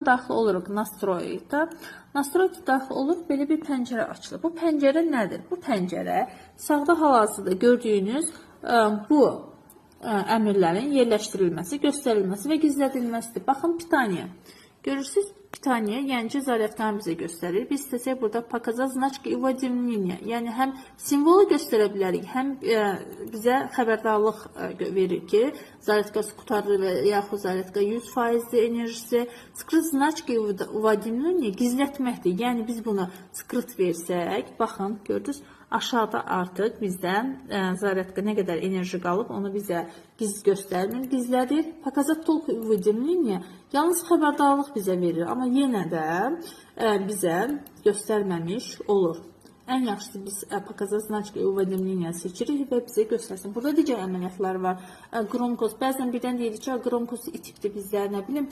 daxil oluruq Nastroyda. Nastroyda daxil oluruq, belə bir pəncərə açılır. Bu pəncərə nədir? Bu pəncərə sağda hal-hazırda gördüyünüz bu əmrlərin yerləşdirilməsi, göstərilməsi və gizlədilməsidir. Baxın, pitaniya. Görürsünüz, pitaniya, yəni ki, zaryatkəni bizə göstərir. Biz istəsək burada показать значки и вводимления. Yəni, həm simvolu göstərə bilərik, həm bizə xəbərdarlıq verir ki, zaryatkası qutarır və yaxud zaryatka 100%-dir enerjisi. Skryt значки и вводимления gizlətməkdir. Yəni, biz bunu skryt versək, baxın, gördünüz, aşağıda artıq bizdən zaryatka nə qədər enerji qalıb, onu bizə göstərmir, gizlədir. Показать только и вводимления yalnız xəbərdarlıq bizə verir, amma yenə də bizə göstərməmiş olur. Ən yaxşısı biz показать значки и вводимления seçirik və bizə göstərsin. Burada digər əməliyyatlar var. Qromkost, bəzən birdən deyirik ki, qromkost itibdir bizdə, nə bilim,